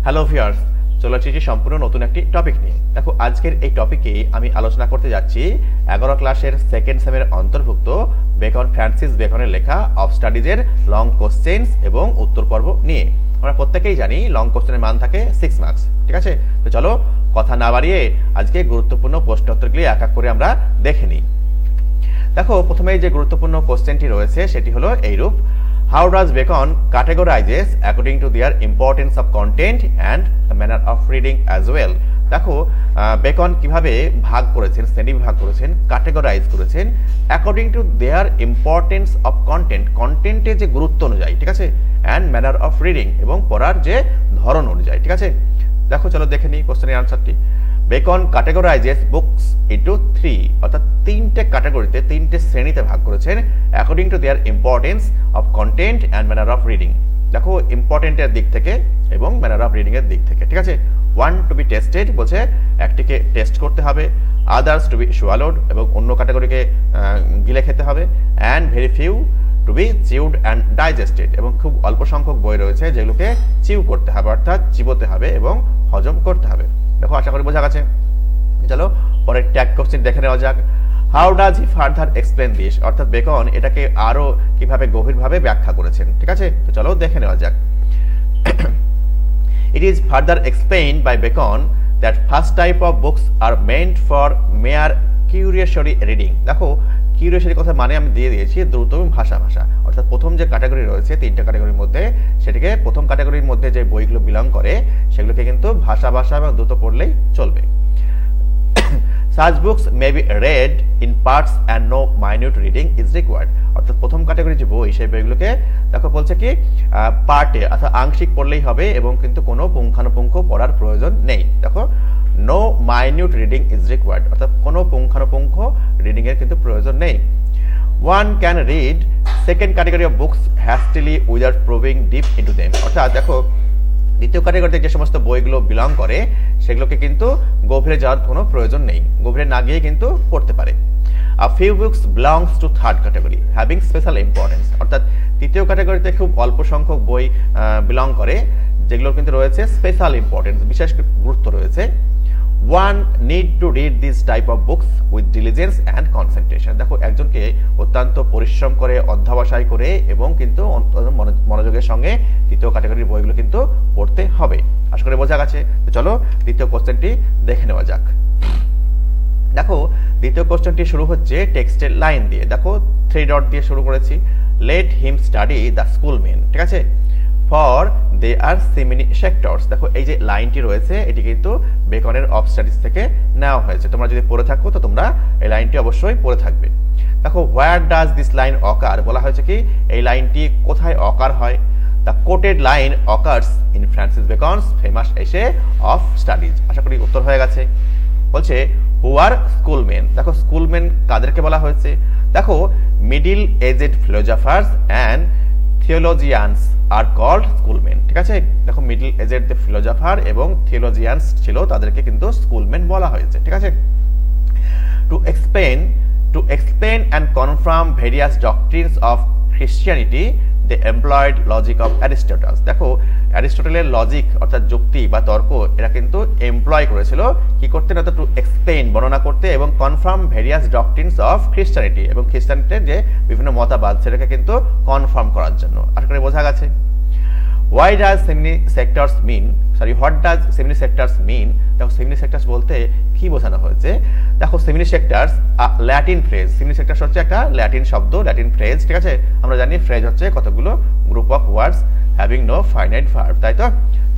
Hello viewers, চলে এসেছি সম্পূর্ণ নতুন একটি টপিক নিয়ে। দেখো, আজকের এই টপিকে আমি আলোচনা করতে যাচ্ছি 11 ক্লাসের সেকেন্ড সেমের অন্তর্ভুক্ত বেকন, ফ্রান্সিস বেকনের লেখা অফ স্টাডিজের লং কোশ্চেন্স এবং উত্তর পর্ব নিয়ে। আমরা প্রত্যেকেই জানি লং কোশ্চেনের মান থাকে 6 মার্কস, ঠিক আছে? তো চলো কথা না বাড়িয়ে আজকে গুরুত্বপূর্ণ প্রশ্নোত্তরগুলি এক এক করে আমরা দেখে নিই। দেখো, প্রথমেই যে গুরুত্বপূর্ণ কোশ্চেনটি রয়েছে সেটি হলো এইরূপ: How does Bacon categorizes according to their importance of content and the manner of reading as well? দেখো, বেকন কিভাবে ভাগ করেছেন, শ্রেণী বিভাগ করেছেন, ক্যাটেগরাইজ করেছেন according to their importance of content, কন্টেন্টের যে গুরুত্ব অনুযায়ী, ঠিক আছে, অ্যান্ড ম্যানার অফ রিডিং, এবং পড়ার যে ধরন অনুযায়ী, ঠিক আছে? দেখো, চলো দেখে নিই কোশ্চেনের আনসারটি। বেকন ক্যাটেগরাইজেস বুকস ইনটু 3, অর্থাৎ তিনটে ক্যাটাগরিতে, তিনটে শ্রেণীতে ভাগ করেছেন according to their importance of content and manner of reading. দেখো, ইম্পর্টেন্টের দিক থেকে এবং ম্যানার অফ রিডিং এর দিক থেকে, ঠিক আছে? ওয়ান টু বি টেস্টেড বলছে একটিকে টেস্ট করতে হবে, আদার্স টু বি সোয়ালোড এবং অন্য ক্যাটাগরিকে গিলে খেতে হবে, and very few to be chewed and digested, এবং খুব অল্প সংখ্যক বই রয়েছে যেগুলোকে চিউ করতে হবে, অর্থাৎ চিবোতে হবে এবং হজম করতে হবে। দেখো, আশা করি বোঝা গেছে। চলো পরের ট্যাগ কোশ্চেন দেখে নেওয়া যাক। How does he further explain this, অর্থাৎ বেকন এটাকে আরো কিভাবে গভীরভাবে ব্যাখ্যা করেছেন, ঠিক আছে? তো চলো দেখে নেওয়া যাক। It is further explained by Bacon that first type of books are meant for mere cursory reading. দেখো, কিউরিওসিটি কথা মানে আমি দিয়ে দিয়েছি দ্রুত ভাষা, অর্থাৎ প্রথম যে ক্যাটাগরি রয়েছে, তিনটা ক্যাটাগরির মধ্যে, সেটিকে প্রথম ক্যাটাগরির মধ্যে যে বইগুলো বিলং করে সেগুলোকে কিন্তু ভাষা এবং দ্রুত পড়লেই চলবে। Such books may be read in parts and no minute reading is required. অর্থাৎ প্রথম ক্যাটাগরির যে বই, সেই বইগুলোকে দেখো বলছে কি পার্টে অর্থাৎ আংশিক পড়লেই হবে এবং কিন্তু কোনো পুঙ্খানুপুঙ্খ পড়ার প্রয়োজন নেই। দেখো, no minute reading is required, অর্থাৎ কোনো পুঙ্খানুপুঙ্খ রিডিং এর কিন্তু প্রয়োজন নেই। One can read second category of books hastily without probing deep into them. অর্থাৎ দেখো, দ্বিতীয় ক্যাটাগরিতে যে সমস্ত বইগুলো বিলং করে সেগুলোকে কিন্তু গভীরে যাওয়ার কোনো প্রয়োজন নেই, গভীরে না গিয়ে কিন্তু পড়তে পারে। A few books belongs to third category having special importance, অর্থাৎ তৃতীয় ক্যাটাগরিতে খুব অল্প সংখ্যক বই বিলং করে যেগুলোর কিন্তু রয়েছে স্পেশাল ইম্পর্টেন্স, বিশেষ গুরুত্ব রয়েছে। One need to read this type of books with diligence and concentration. দেখো, একজনকে অত্যন্ত পরিশ্রম করে, অধ্যবসায় করে এবং কিন্তু মনোযোগের সঙ্গে তৃতীয় ক্যাটাগরির বইগুলো কিন্তু পড়তে হবে। আশা করি বোঝা গেছে। তো চলো দ্বিতীয় কোশ্চেনটি দেখে নেওয়া যাক। দেখো, দ্বিতীয় কোশ্চেনটি শুরু হচ্ছে টেক্সটের লাইন দিয়ে। দেখো, 3 ডট দিয়ে শুরু করেছি। লেট হিম স্টাডি দ্য স্কুলম্যান, ঠিক আছে, ফর দে আর সিমিনি সেক্টরস। দেখো, এই যে লাইনটি রয়েছে এটি কিন্তু বেকনের অফ স্টাডিজ থেকে নেওয়া হয়েছে। তোমরা যদি পড়ে থাকো তো তোমরা এই লাইনটি অবশ্যই পড়ে থাকবে। দেখো, where does this line occur, বলা হয়েছে কি এই লাইনটি কোথায় অকার হয়। The quoted line occurs in Francis Bacon's famous essay of studies. আশা করি উত্তর হয়ে গেছে। বলছে হু আর স্কুলম্যান। দেখো, স্কুলম্যান কাদেরকে বলা হয়েছে? দেখো, middle aged philosophers and theologians are called schoolmen, ঠিক আছে? দেখো, মিডল এজেড যে ফিলোজফার এবং থিওলজিয়ানস ছিল তাদেরকে কিন্তু স্কুলম্যান বলা হয়েছে, ঠিক আছে? To explain and confirm various doctrines of Christianity they employed logic of Aristotle. দেখো, অ্যারিস্টটলের লজিক অর্থাৎ যুক্তি বা তর্ক এরা কিন্তু এমপ্লয় করেছিল কি করতে, না তো টু এক্সপ্লেন বর্ণনা করতে, এবং কনফার্ম ভেরিয়াস ডক্ট্রিনস অফ খ্রিস্টানিটি, এবং খ্রিস্টানিটির যে বিভিন্ন মতবাদ সেটাকে কিন্তু কনফার্ম করার জন্য। আশা করি বোঝা গেছে। হোয়াট ডাজ সেমিনি সেক্টরস মিন। দেখো, সেমিনি সেক্টরস বলতে কি বোঝানো হয়েছে? দেখো, সেমিনি সেক্টরস ল্যাটিন ফ্রেজ। সেমিনি সেক্টরস হচ্ছে একটা ল্যাটিন শব্দ, ল্যাটিন ফ্রেজ, ঠিক আছে? আমরা জানি ফ্রেজ হচ্ছে কতগুলো group of words having no finite verb, তাই তো?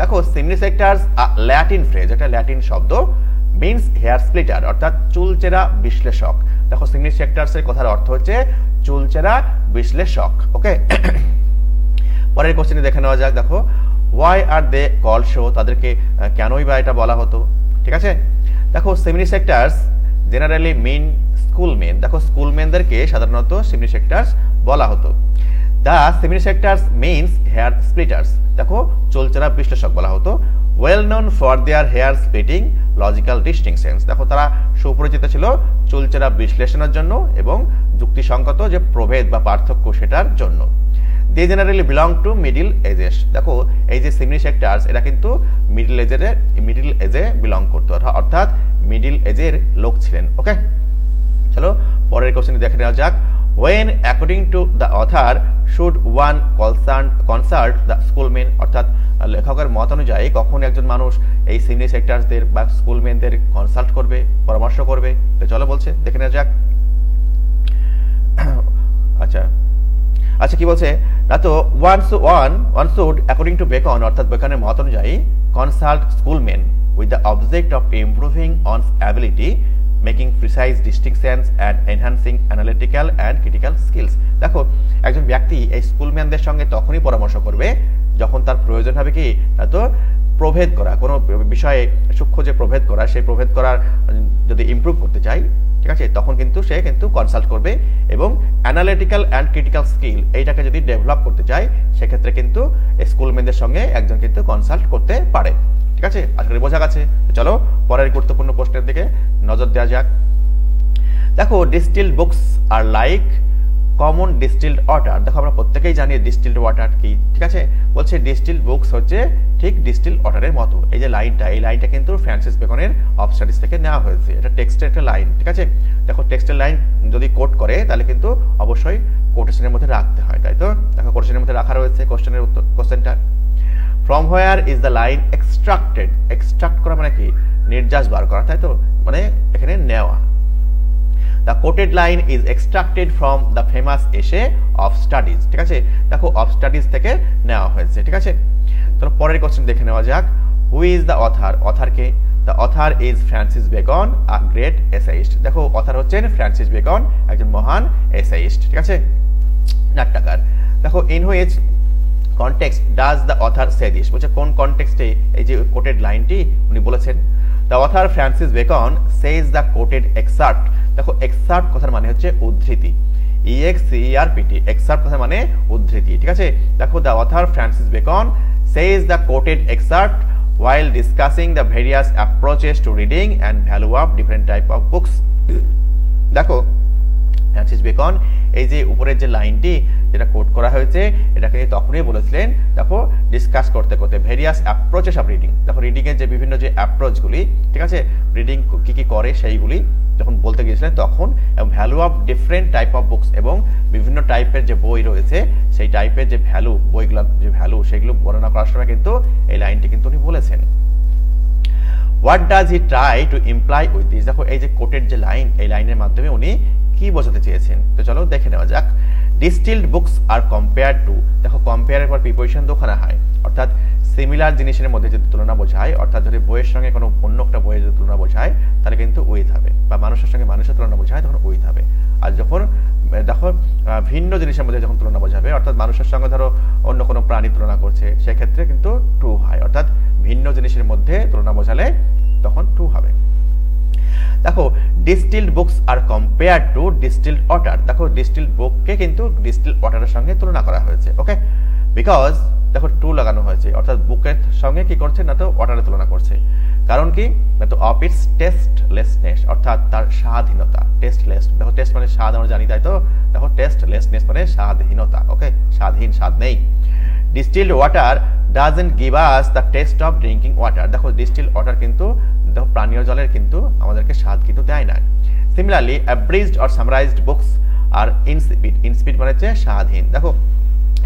দেখো, সেমিনি সেক্টরস ল্যাটিন ফ্রেজ, একটা ল্যাটিন শব্দ, মিনস হেয়ার স্প্লিটার, অর্থাৎ চুলচেরা বিশ্লেষক। দেখো, সেমিনি সেক্টরস এর কথার অর্থ হচ্ছে চুলচেরা বিশ্লেষক। ওকে, পরের কোশ্চেনে দেখে নেওয়া যাক। দেখো, ওয়াই আর দে কল শো, তাদেরকে কেনই বা এটা বলা হতো, ঠিক আছে? দেখো, সেমিনি সেক্টরস জেনারেলি মিন স্কুলম্যান। দেখো, স্কুলম্যানদেরকে সাধারণত সেমিনি সেক্টরস বলা হতো। দ্য সেমিনি সেক্টরস মিনস হেয়ার স্প্লিটার্স। দেখো, চুলচেরা বিশ্লেষক বলা হতো। Well known for their hair splitting logical distinctions. দেখো, তারা সুপরিচিত ছিল চুলচেরা বিশ্লেষণের জন্য এবং যুক্তিসঙ্গত যে প্রভেদ বা পার্থক্য সেটার জন্য। They generally belong to middle ages. দেখো এই যে সিমনি সেক্টরস এরা কিন্তু মিডল এজে বিলং করতো, অর্থাৎ মিডল এজের লোক ছিলেন। ওকে, চলো পরের কোশ্চেন দেখে নেওয়া যাক। When according to the author should one consult the schoolmen, অর্থাৎ লেখকের মত অনুযায়ী কখন একজন মানুষ এই সিমনি সেক্টরসদের বা স্কুলম্যানদের কনসাল্ট করবে, পরামর্শ করবে, তো চলো বলছে দেখে নেওয়া যাক। আচ্ছা কি বলছে না, তো one should according to Bacon, অর্থাৎ বেকনের মত অনুযায়ী consult schoolmen with the object of improving one's ability, making precise distinctions and enhancing analytical and critical skills। দেখো একজন ব্যক্তি এই স্কুলম্যানদের সঙ্গে তখনই পরামর্শ করবে যখন তার প্রয়োজন হবে কি না, তো প্রভেদ করা, কোনো বিষয়ে সূক্ষ্ম যে প্রভেদ করা, সেই প্রভেদ করার যদি ইমপ্রুভ করতে চাই, ঠিক আছে, তখন কিন্তু সে কিন্তু কনসাল্ট করবে। এবং অ্যানালিটিক্যাল অ্যান্ড ক্রিটিক্যাল স্কিল এইটাকে যদি ডেভেলপ করতে চাই, সেক্ষেত্রে কিন্তু স্কুলম্যানদের সঙ্গে একজন কিন্তু কনসাল্ট করতে পারে। ঠিক আছে, আশা করি বোঝা গেছে। চলো পরের গুরুত্বপূর্ণ প্রশ্নের দিকে নজর দেওয়া যাক। দেখো distilled books are like common distilled water. দেখো আমরা প্রত্যেকেই জানি ডিস্টিলড ওয়াটার কি, ঠিক আছে, বলছে ডিস্টিলড বুকস হচ্ছে ঠিক ডিস্টিলড ওয়াটারের মতো। এই যে লাইনটা, এই লাইনটা কিন্তু ফ্রান্সিস বেকনের অফ স্টাডিজ থেকে নেওয়া হয়েছে, এটা টেক্সটের একটা লাইন। ঠিক আছে, দেখো টেক্সটের লাইন যদি কোট করে তাহলে কিন্তু অবশ্যই কোটেশনের মধ্যে রাখতে হয়, তাই তো। দেখো কোটেশনের মধ্যে রাখা রয়েছে কোশ্চেনের উত্তর, কোশ্চেনটা from where is the line extracted. Extract করা মানে কি, নির্যাস বার করা, তাই তো, মানে এখানে নেওয়া। The quoted line is extracted from the famous essay of studies। ঠিক আছে, দেখো অফ স্টাডিজ থেকে নেওয়া হয়েছে। ঠিক আছে, তো পরের কোশ্চেন দেখে নেওয়া যাক। Who is the author? Author কে? The author is Francis Bacon, a great essayist. দেখো অথার হচ্ছেন ফ্রান্সিস বেকন, একজন মহান এসাইস্ট। ঠিক আছে, নাট্যকার। দেখো in which context does the author say this, বলছে কোন কনটেক্সটে এই যে কোটেড লাইনটি উনি বলেছেন। The author Francis Bacon says the quoted excerpt. দেখো এক্সার্ট কথার মানে হচ্ছে উদ্ধৃতি, EXCERPT, এক্সার্ট কথার মানে উদ্ধৃতি। ঠিক আছে, দেখো the author Francis Bacon says the quoted excerpt while discussing the various approaches to reading and value of different type of books। দেখো ফ্রান্সিস বেকন এই যে উপরের যে লাইনটি যেটা কোট করা হয়েছে, এটাকে তখনই বলেছিলেন দেখো ডিসকাস করতে করতে ভেরিয়াস অ্যাপ্রোচেস অফ রিডিং। দেখো রিডিং এর যে বিভিন্ন যে অ্যাপ্রোচগুলি, ঠিক আছে, রিডিং কি কি করে সেইগুলি যখন বলতে গিয়েছিলেন তখন, এবং value of different type of books, এবং বিভিন্ন টাইপের যে বই রয়েছে সেই টাইপের যে ভ্যালু, বইগুলোর যে ভ্যালু সেগুলো বর্ণনা করার সময় কিন্তু এই লাইনটি কিন্তু উনি বলেছেন। What does he try to imply with this? দেখো এই যে কোটেড যে লাইন, এই লাইনের মাধ্যমে উনি কি বোঝাতে চেয়েছেন, তো চলো দেখে নেওয়া যাক। Distilled books are compare to. দেখো কম্পেয়ারের পর প্রিপোজিশন দোকানা হয়, অর্থাৎ সিমিলার জিনিসের মধ্যে যদি তুলনা বোঝায়, অর্থাৎ যদি বইয়ের সঙ্গে কোনো অন্য একটা বইয়ের যদি তুলনা বোঝায় তাহলে কিন্তু উইথ হবে, বা মানুষের সঙ্গে মানুষের তুলনা বোঝায় তখন উইথ হবে। আর যখন দেখো ভিন্ন জিনিসের মধ্যে যখন তুলনা বোঝাবে, অর্থাৎ মানুষের সঙ্গে ধরো অন্য কোনো প্রাণী তুলনা করছে, সেক্ষেত্রে কিন্তু টু হয়, অর্থাৎ ভিন্ন জিনিসের মধ্যে তুলনা বোঝালে তখন টু হবে। দেখো distilled books are compare to distilled water. দেখো ডিস্টিলড বুককে কিন্তু ডিস্টিলড ওয়াটারের সঙ্গে তুলনা করা হয়েছে। ওকে, বিকজ দেখো টু লাগানো হয়েছে, অর্থাৎ বুকের সঙ্গে কি করছে না, তো ওয়াটারের তুলনা করছে। কারণ কি না, তো অফ ইটস টেস্টলেসনেস, অর্থাৎ তার স্বাদহীনতা। টেস্টলেস, দেখো টেস্ট মানে স্বাদ আমরা জানি, তাই তো, দেখো টেস্টলেসনেস মানে স্বাদহীনতা। ওকে, স্বাদহীন, স্বাদ নেই। Distilled water doesn't give us the test of drinking water. দেখো ডিস্টিলড ওয়াটার কিন্তু দেখো পানীয় জলের কিন্তু আমাদেরকে স্বাদ কিন্তু দেয় না। Similarly abridged or summarised books are insipid. Insipid মানে হচ্ছে স্বাদহীন। দেখো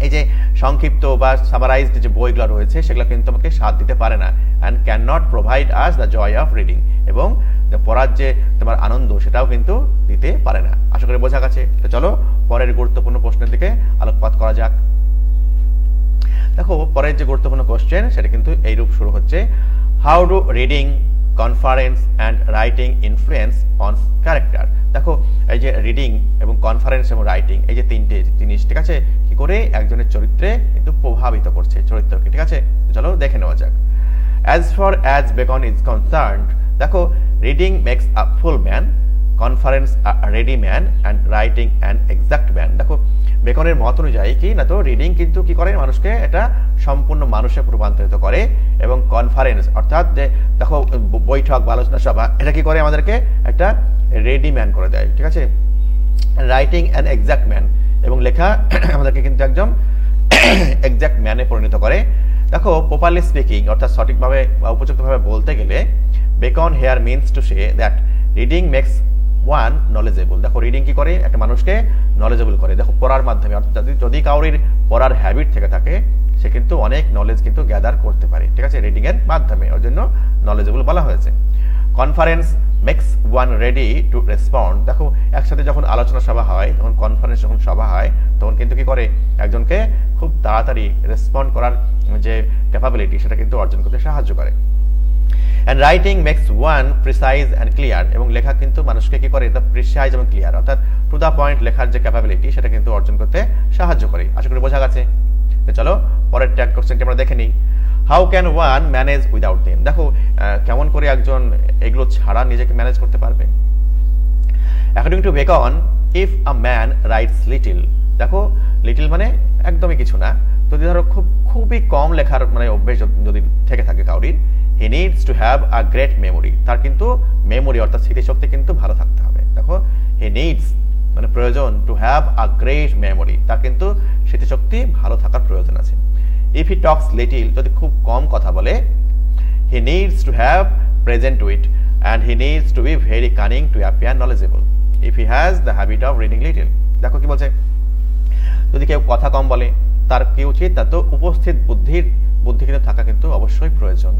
এই যে সংক্ষিপ্ত বা সামারাইজড যে বইগুলো রয়েছে সেগুলো কিন্তু আমাকে স্বাদ দিতে পারে না, and can not provide us the joy of reading, এবং পড়ার যে তোমার আনন্দ সেটাও কিন্তু দিতে পারে না। আশা করি বোঝা গেছে। তো চলো পরের গুরুত্বপূর্ণ প্রশ্নের দিকে আলোকপাত করা যাক। দেখো পরের যে গুরুত্বপূর্ণ কোশ্চেন সেটা কিন্তু এইরূপ শুরু হচ্ছে। How do reading, conference and writing influence on character? দেখো এই যে রিডিং এবং কনফারেন্স এবং রাইটিং এই যে তিনটে জিনিস, ঠিক আছে, কি করে একজনের চরিত্রে কিন্তু প্রভাবিত করছে চরিত্রকে। ঠিক আছে, চলো দেখে নেওয়া যাক। As far as Bacon is concerned, দেখো reading makes a full man, conference a ready man, and writing an exact man. দেখো বেকনের মত অনুযায়ী কি না, তো রিডিং কিন্তু কি করে মানুষকে এটা সম্পূর্ণ মানুষে রূপান্তরিত করে, এবং কনফারেন্স অর্থাৎ যে দেখো বৈঠক বা আলোচনা সভা, এটা কি করে আমাদেরকে একটা রেডি ম্যান করে দেয়। ঠিক আছে, রাইটিং অ্যান এক্সাক্ট ম্যান, এবং লেখা আমাদেরকে কিন্তু একদম এক্সাক্ট ম্যানে পরিণত করে। দেখো প্রপারলি স্পিকিং অর্থাৎ সঠিকভাবে বা উপযুক্তভাবে বলতে গেলে Bacon here means to say that reading makes one knowledgeable. দেখো রিডিং কি করে, একটা মানুষকে নলেজেবল করে। দেখো পড়ার মাধ্যমে, অর্থাৎ যদি কাউরির পড়ার হ্যাবিট থেকে থাকে সে কিন্তু অনেক নলেজ কিন্তু গ্যাদার করতে পারে, ঠিক আছে, রিডিং এর মাধ্যমে, ওর জন্য নলেজেবল বলা হয়েছে। Conference makes one ready to respond. দেখো একসাথে যখন আলোচনা সভা হয়, তখন কনফারেন্স যখন সভা হয়, তখন কিন্তু কি করে, একজনকে খুব তাড়াতাড়ি রেসপন্ড করার যে ক্যাপাবিলিটি সেটা কিন্তু অর্জন করতে সাহায্য করে। And writing makes one precise and clear, এবং লেখা কিন্তু মানুষকে কি করে, প্রিসাইজ এবং ক্লিয়ার অর্থাৎ টু দা পয়েন্ট লেখার যে ক্যাপাবিলিটি সেটা কিন্তু অর্জন করতে সাহায্য করে। আশা করি বোঝা গেছে। তো চলো পরের ট্যাগ কোশ্চেনটি আমরা দেখে নিই। How can one manage without them. দেখো কেমন করে একজন এগুলো ছাড়া নিজেকে ম্যানেজ করতে পারবে। According to beacon, if a man rights little, দেখো লিটল মানে একদমই কিছু না, যদি ধরো খুবই কম লেখার মানে অভ্যেস যদি থেকে থাকে কাউরির, he needs to have a great memory, তার কিন্তু মেমোরি অর্থাৎ স্মৃতিশক্তি কিন্তু ভালো থাকতে হবে। দেখো হি নিডস মানে প্রয়োজন, two have a great memory, তার কিন্তু স্মৃতিশক্তি ভালো থাকার প্রয়োজন আছে। ইফ হি টক্স লিটল, যদি খুব কম কথা বলে, he needs to have present wit and he needs to be very cunning to appear knowledgeable if he has the habit of reading little. দেখো কি বলছে, যদি কেউ কথা কম বলে তার কি উচিত, তার তো উপস্থিত বুদ্ধি কিন্তু থাকা কিন্তু অবশ্যই প্রয়োজন,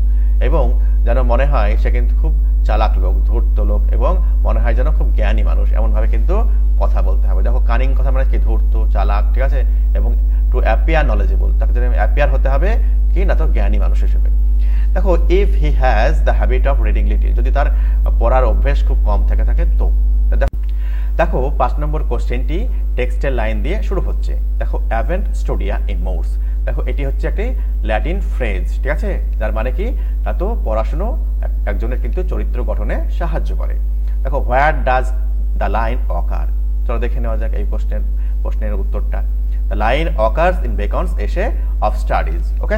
এবং যেন মনে হয় সে কিন্তু খুব চালাক লোক, ধূর্ত লোক, এবং মনে হয় যেন খুব জ্ঞানী মানুষ, এমন ভাবে কিন্তু কথা বলতে হবে। দেখো কানিং কথা মানে কি, ধূর্ত, চালাক, ঠিক আছে, এবং টু অ্যাপিয়ার নলেজেবল, তাকে যদি অ্যাপিয়ার হতে হবে কি না, তো জ্ঞানী মানুষ হিসেবে। দেখো if he has the habit of reading little, যদি তার পড়ার অভ্যেস খুব কম থেকে থাকে তো। দেখো 5 নম্বর কোশ্চেনটি টেক্সটের লাইন দিয়ে শুরু হচ্ছে। দেখো অ্যাভেন্ট স্টুডিয়া ইন মোর্স, দেখো এটি হচ্ছে একটি ল্যাটিন ফ্রেজ, ঠিক আছে, যার মানে কি না, তো পড়াশুনো একজনের কিন্তু চরিত্র গঠনে সাহায্য করে। দেখো where does the line occur, চলো দেখে নেওয়া যাক এই প্রশ্নের উত্তরটা। The line occurs in Bacon's essay of studies. Okay,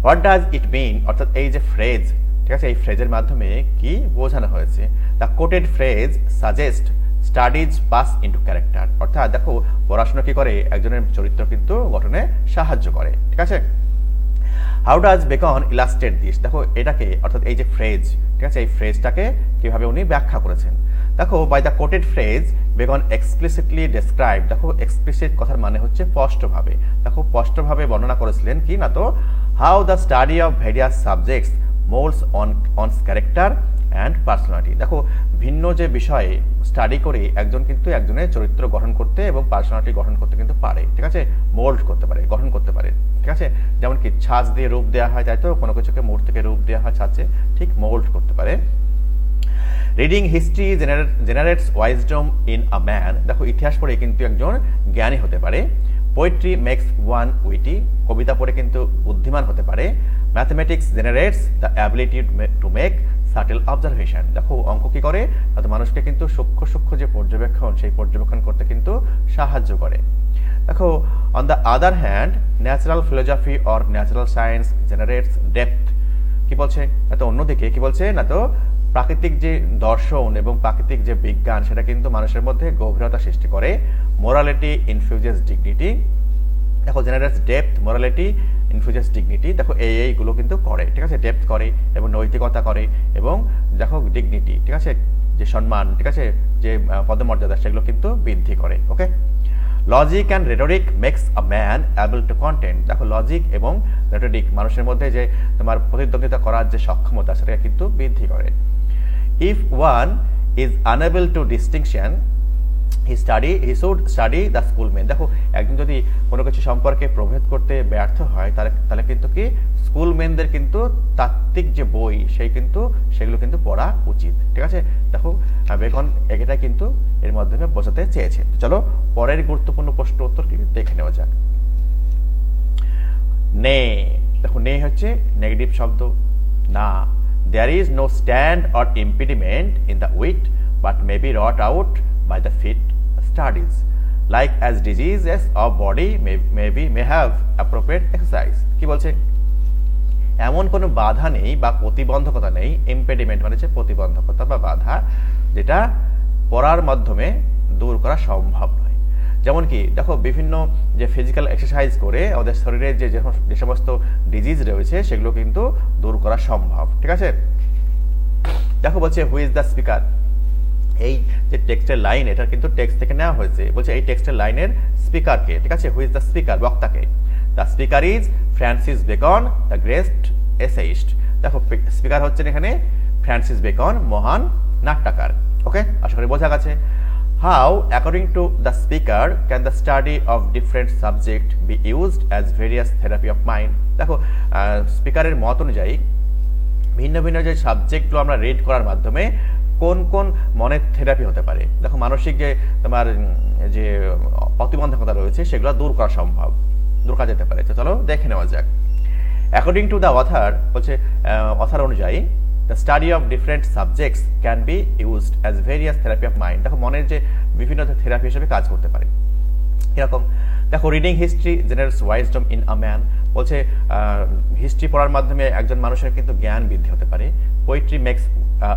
what does it mean, অর্থাৎ এই যে ফ্রেজ, ঠিক আছে, এই ফ্রেজের মাধ্যমে কি বোঝানো হয়েছে। The quoted phrase suggest studies pass into character, অর্থাৎ দেখো পড়াশোনা কি করে, একজনের চরিত্র কিন্তু গঠনে সাহায্য করে, ঠিক আছে। How does beacon illustrate this, দেখো এটাকে অর্থাৎ এই যে ফ্রেজ, ঠিক আছে, এই ফ্রেজটাকে কিভাবে উনি ব্যাখ্যা করেছেন। দেখো by the quoted phrase Bacon explicitly describe, দেখো এক্সপ্লিসিট কথার মানে হচ্ছে স্পষ্টভাবে, দেখো স্পষ্টভাবে বর্ণনা করেছিলেন কি না, তো how the study of various subjects মোল্ডস on character and personality. দেখো ভিন্ন যে বিষয়ে স্টাডি করে একজন কিন্তু একজনের চরিত্র গঠন করতে এবং পার্সোনালিটি গঠন করতে কিন্তু পারে, ঠিক আছে, মোল্ড করতে পারে, গঠন করতে পারে, ঠিক আছে। যেমন কি ছাঁচ দিয়ে রূপ দেওয়া হয়, তাই তো, কোনো কিছুকে মূর্তিকে রূপ দেওয়া হয় ছাঁচে, ঠিক মোল্ড করতে পারে। Reading history generates wisdom in a man, দেখো ইতিহাস পড়ে কিন্তু একজন জ্ঞানী হতে পারে। পোয়েট্রি মেক্স ওয়ান উইটি, কবিতা পড়ে কিন্তু বুদ্ধিমান হতে পারে। Mathematics generates the ability to make subtle observation, দেখো অঙ্ক কি করে, মানুষকে কিন্তু সূক্ষ্ম যে পর্যবেক্ষণ, সেই পর্যবেক্ষণ করতে কিন্তু সাহায্য করে। দেখো on the other hand natural philosophy or natural science generates depth, কি বলছে, এত অন্যদিকে কি বলছে না, তো প্রাকৃতিক যে দর্শন এবং প্রাকৃতিক যে বিজ্ঞান সেটা কিন্তু মানুষের মধ্যে গভীরতা সৃষ্টি করে। মোরালিটি ইনফিউজেস ডিগনিটি, দেখো জেনারেটস ডেপথ, মোরালিটি ইনফিউজেস ডিগনিটি, দেখো এইগুলো কিন্তু করে, ঠিক আছে, ডেপথ করে এবং নৈতিকতা করে, এবং দেখো ডিগনিটি, ঠিক আছে, যে সম্মান, ঠিক আছে, যে পদমর্যাদা সেগুলো কিন্তু বৃদ্ধি করে। Okay, logic and rhetoric makes a man able to content, দেখো লজিক এবং রেটরিক মানুষের মধ্যে যে তোমার প্রতিদ্বন্দ্বিতা করার যে সক্ষমতা সেটা কিন্তু বৃদ্ধি করে। If one is unable to distinction he should study the schoolmen, দেখো একজন যদি কোনো কিছু সম্পর্কে প্রভেদ করতে ব্যর্থ হয় তাহলে কিন্তু কি স্কুলমেনদের কিন্তু তাত্ত্বিক যে বই সেগুলো কিন্তু পড়া উচিত, ঠিক আছে। দেখো বেকন এটা কিন্তু এর মাধ্যমে বোঝাতে চেয়েছে। চলো পরের গুরুত্বপূর্ণ প্রশ্ন উত্তর দেখে নেওয়া যাক। নে, দেখো নে হচ্ছে নেগেটিভ শব্দ, না। There is no stand or impediment in the wit, but may be wrought out by the fit studies. Like as diseases of body may have appropriate exercise. কি বলছে, এমন কোনো বাধা নেই বা প্রতিবন্ধকতা নেই, ইম্পেডিমেন্ট মানে হচ্ছে প্রতিবন্ধকতা বা বাধা, যেটা পড়ার মাধ্যমে দূর করা সম্ভব নয়। যেমন কি দেখো বিভিন্ন যে ফিজিক্যাল এক্সারসাইজ করে আমাদের শরীরে যে সমস্ত ডিজিজ রয়েছে সেগুলো কিন্তু দূর করা সম্ভব। ঠিক আছে, দেখো বলছে হু ইজ দ্য স্পিকার। এই যে টেক্সটের লাইন, এটা কিন্তু টেক্সট থেকে নেওয়া হয়েছে। বলছে এই টেক্সটের লাইনের স্পিকারকে, ঠিক আছে, হু ইজ দ্য স্পিকার, বক্তাকে। The speaker is Francis Bacon, the great essayist. দেখো স্পিকার হচ্ছেন এখানে ফ্রান্সিস বেকন, মহান নাট্যকার। ওকে, আশা করি বোঝা গেছে। How according to the speaker can the study of different subject be used as various therapy of mind. দেখো স্পিকারের মত অনুযায়ী ভিন্ন ভিন্ন যে সাবজেক্টগুলো আমরা রিড করার মাধ্যমে কোন কোন মনের থেরাপি হতে পারে। দেখো মানসিক যে তোমার যে প্রতিবন্ধকতা রয়েছে সেগুলো দূর করা সম্ভব, দূর করা যেতে পারে। চলো দেখে নেওয়া যাক। অ্যাকর্ডিং টু দ্য অথার, বলছে অথার অনুযায়ী the study of different subjects can be used as various therapy of mind. দেখো মনের যে বিভিন্ন থেরাপি হিসেবে কাজ করতে পারে। এরকম দেখো reading history generates wisdom in a man. বলছে হিস্ট্রি পড়ার মাধ্যমে একজন মানুষের কিন্তু জ্ঞান বৃদ্ধি হতে পারে। পোয়েট্রি মেক্স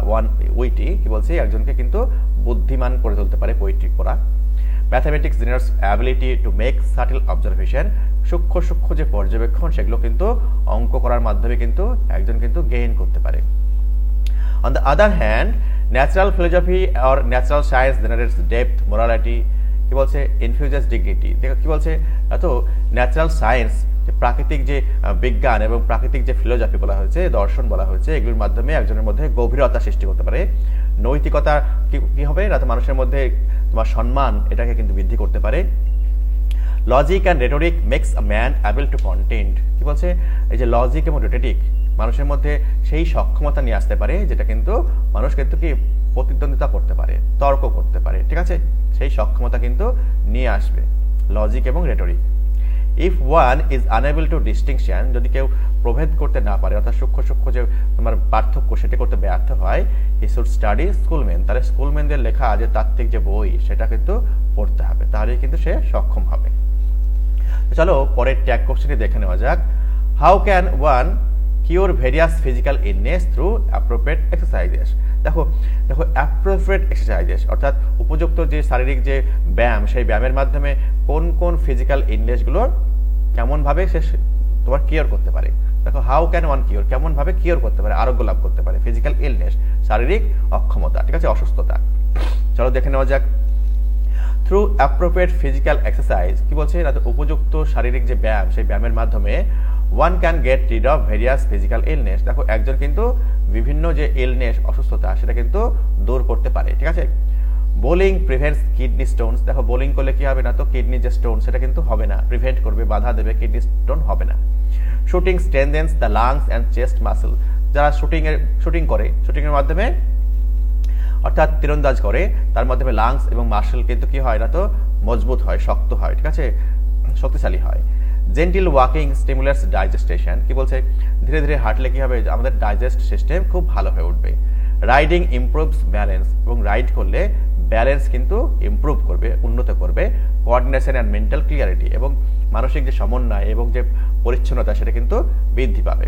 ওয়ান উইটি, কি বলছে একজনকে কিন্তু বুদ্ধিমান করে তুলতে পারে পোয়েট্রি পড়া। Mathematics generates ability to make subtle observation. সূক্ষ্ম সূক্ষ্ম যে পর্যবেক্ষণ সেগুলো কিন্তু অঙ্ক করার মাধ্যমে কিন্তু একজন কিন্তু গেইন করতে পারে। On the other hand natural philosophy or natural science generates depth morality, কি বলছে ইনফিউজাস ডিগনিটি। দেখো কি বলছে, তো ন্যাচারাল সায়েন্স প্রাকৃতিক যে বিজ্ঞান এবং প্রাকৃতিক যে ফিলোসফি বলা হয়েছে, দর্শন বলা হয়েছে, এগুলোর মাধ্যমে একজনের মধ্যে গভীরতা সৃষ্টি করতে পারে। নৈতিকতা কি হবে না, মানুষের মধ্যে তোমার সম্মান এটাকে কিন্তু বৃদ্ধি করতে পারে। Logic and rhetoric makes a man able to content. কি বলছে এই যে লজিক এবং রেটোরিক মানুষের মধ্যে সেই সক্ষমতা নিয়ে আসতে পারে যেটা কিন্তু মানুষ কিন্তু কি প্রতিদ্বন্দ্বিতা করতে পারে, তর্ক করতে পারে। ঠিক আছে, সেই সক্ষমতা কিন্তু নিয়ে আসবে লজিক এবং rhetoric. If one is unable to distinction, যদি কেউ প্রভেদ করতে না পারে, অর্থাৎ সূক্ষ্ম সূক্ষ্ম যে তোমার পার্থক্য সেটা করতে ব্যর্থ হয়, হি শুড স্টাডি স্কুলম্যান। তাহলে স্কুলম্যানদের লেখা যে তাত্ত্বিক যে বই সেটা কিন্তু পড়তে হবে, তাহলেই কিন্তু সে সক্ষম হবে। চলো পরের ট্যাগ কোশ্চেনটি দেখে নেওয়া যাক। How can one cure various physical illness through appropriate exercises. দেখো দেখো অ্যাপ্রোপ্রিয়েট এক্সারসাইজেস অর্থাৎ উপযুক্ত যে শারীরিক যে ব্যায়াম, সেই ব্যায়ামের মাধ্যমে কোন কোন ফিজিক্যাল ইলনেসগুলোর কেমনভাবে সে তোমার কিওর করতে পারে। দেখো হাউ ক্যান ওয়ান কিওর, কেমনভাবে কিওর করতে পারে, আরোগ্য লাভ করতে পারে ফিজিক্যাল ইলনেস, শারীরিক অক্ষমতা, ঠিক আছে, অসুস্থতা। চলো দেখে নেওয়া যাক। থ্রু অ্যাপ্রোপ্রিয়েট ফিজিক্যাল এক্সারসাইজ, কি বলছে না, উপযুক্ত শারীরিক যে ব্যায়াম, সেই ব্যায়ামের মাধ্যমে one can get rid of various physical illness. দেখো একজন কিন্তু বিভিন্ন যে ইলনেস, অসুস্থতা, সেটা কিন্তু দূর করতে পারে। ঠিক আছে, বোলিং প্রিভেন্টস কিডনি স্টোনস। দেখো বোলিং করলে কি হবে না, তো কিডনি যে স্টোন সেটা কিন্তু হবে না, প্রিভেন্ট করবে, বাধা দেবে, কিডনি স্টোন হবে না। Shooting strengthens the lungs and chest muscle. যারা শুটিং করে, শুটিং এর মাধ্যমে অর্থাৎ তীরন্দাজ করে, তার মাধ্যমে লাংস এবং মাসল কিন্তু কি হয় না, তো মজবুত হয়, শক্ত হয়, ঠিক আছে, শক্তিশালী হয়। জেন্টিল ওয়াকিং স্টিমুলেটস ডাইজেস্টেশন। কি বলছে ধীরে ধীরে হাঁটলে কি হবে, আমাদের ডাইজেস্ট সিস্টেম খুব ভালো হয়ে উঠবে। রাইডিং ইমপ্রুভস ব্যালেন্স, এবং রাইড করলে ব্যালেন্স কিন্তু ইমপ্রুভ করবে, উন্নত করবে। কোঅর্ডিনেশন অ্যান্ড মেন্টাল ক্লিয়ারিটি, এবং মানসিক যে সমন্বয় এবং যে পরিচ্ছন্নতা সেটা কিন্তু বৃদ্ধি পাবে।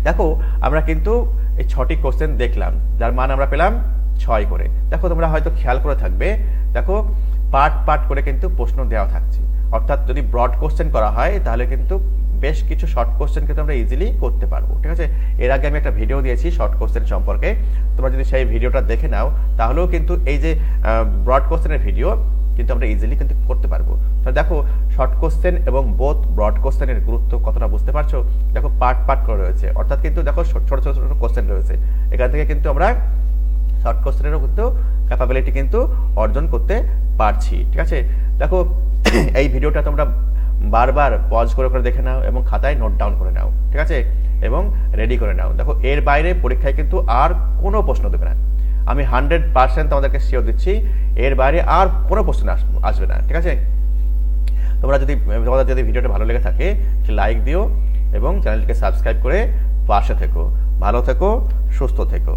দেখো আমরা কিন্তু এই 6টি কোশ্চেন দেখলাম, যার মান আমরা পেলাম 6 করে। দেখো তোমরা হয়তো খেয়াল করে থাকবে, দেখো পার্ট পার্ট করে কিন্তু প্রশ্ন দেওয়া থাকছে, অর্থাৎ যদি ব্রড কোশ্চেন করা হয় তাহলে কিন্তু বেশ কিছু শর্ট কোশ্চেন কিন্তু আমরা ইজিলি করতে পারবো। ঠিক আছে, এর আগে আমি একটা ভিডিও দিয়েছি শর্ট কোশ্চেন সম্পর্কে, তোমরা যদি সেই ভিডিওটা দেখে নাও তাহলেও কিন্তু এই যে ব্রড কোশ্চেনের ভিডিও কিন্তু আমরা ইজিলি কিন্তু করতে পারবো। তাহলে দেখো শর্ট কোশ্চেন এবং বোথ ব্রড কোশ্চেনের গুরুত্ব কতটা বুঝতে পারছো। দেখো পার্ট পার্ট করে রয়েছে, অর্থাৎ কিন্তু দেখো ছোট ছোট ছোট কোশ্চেন রয়েছে, এখান থেকে কিন্তু আমরা শর্ট কোশ্চেনেরও কিন্তু ক্যাপাবিলিটি কিন্তু অর্জন করতে পারছি। ঠিক আছে, দেখো এই ভিডিওটা তোমরা বারবার পজ করে করে দেখে নাও এবং খাতায় নোট ডাউন করে নাও, ঠিক আছে, এবং রেডি করে নাও। দেখো এর বাইরে পরীক্ষায় কিন্তু আর কোনো প্রশ্ন দেবে না, আমি 100% তোমাদেরকে শিওর দিচ্ছি, এর বাইরে আর কোনো প্রশ্ন আসবে না। ঠিক আছে, তোমাদের যদি ভিডিওটা ভালো লেগে থাকে লাইক দিও এবং চ্যানেলটিকে সাবস্ক্রাইব করে পাশে থেকো। ভালো থেকো, সুস্থ থেকো।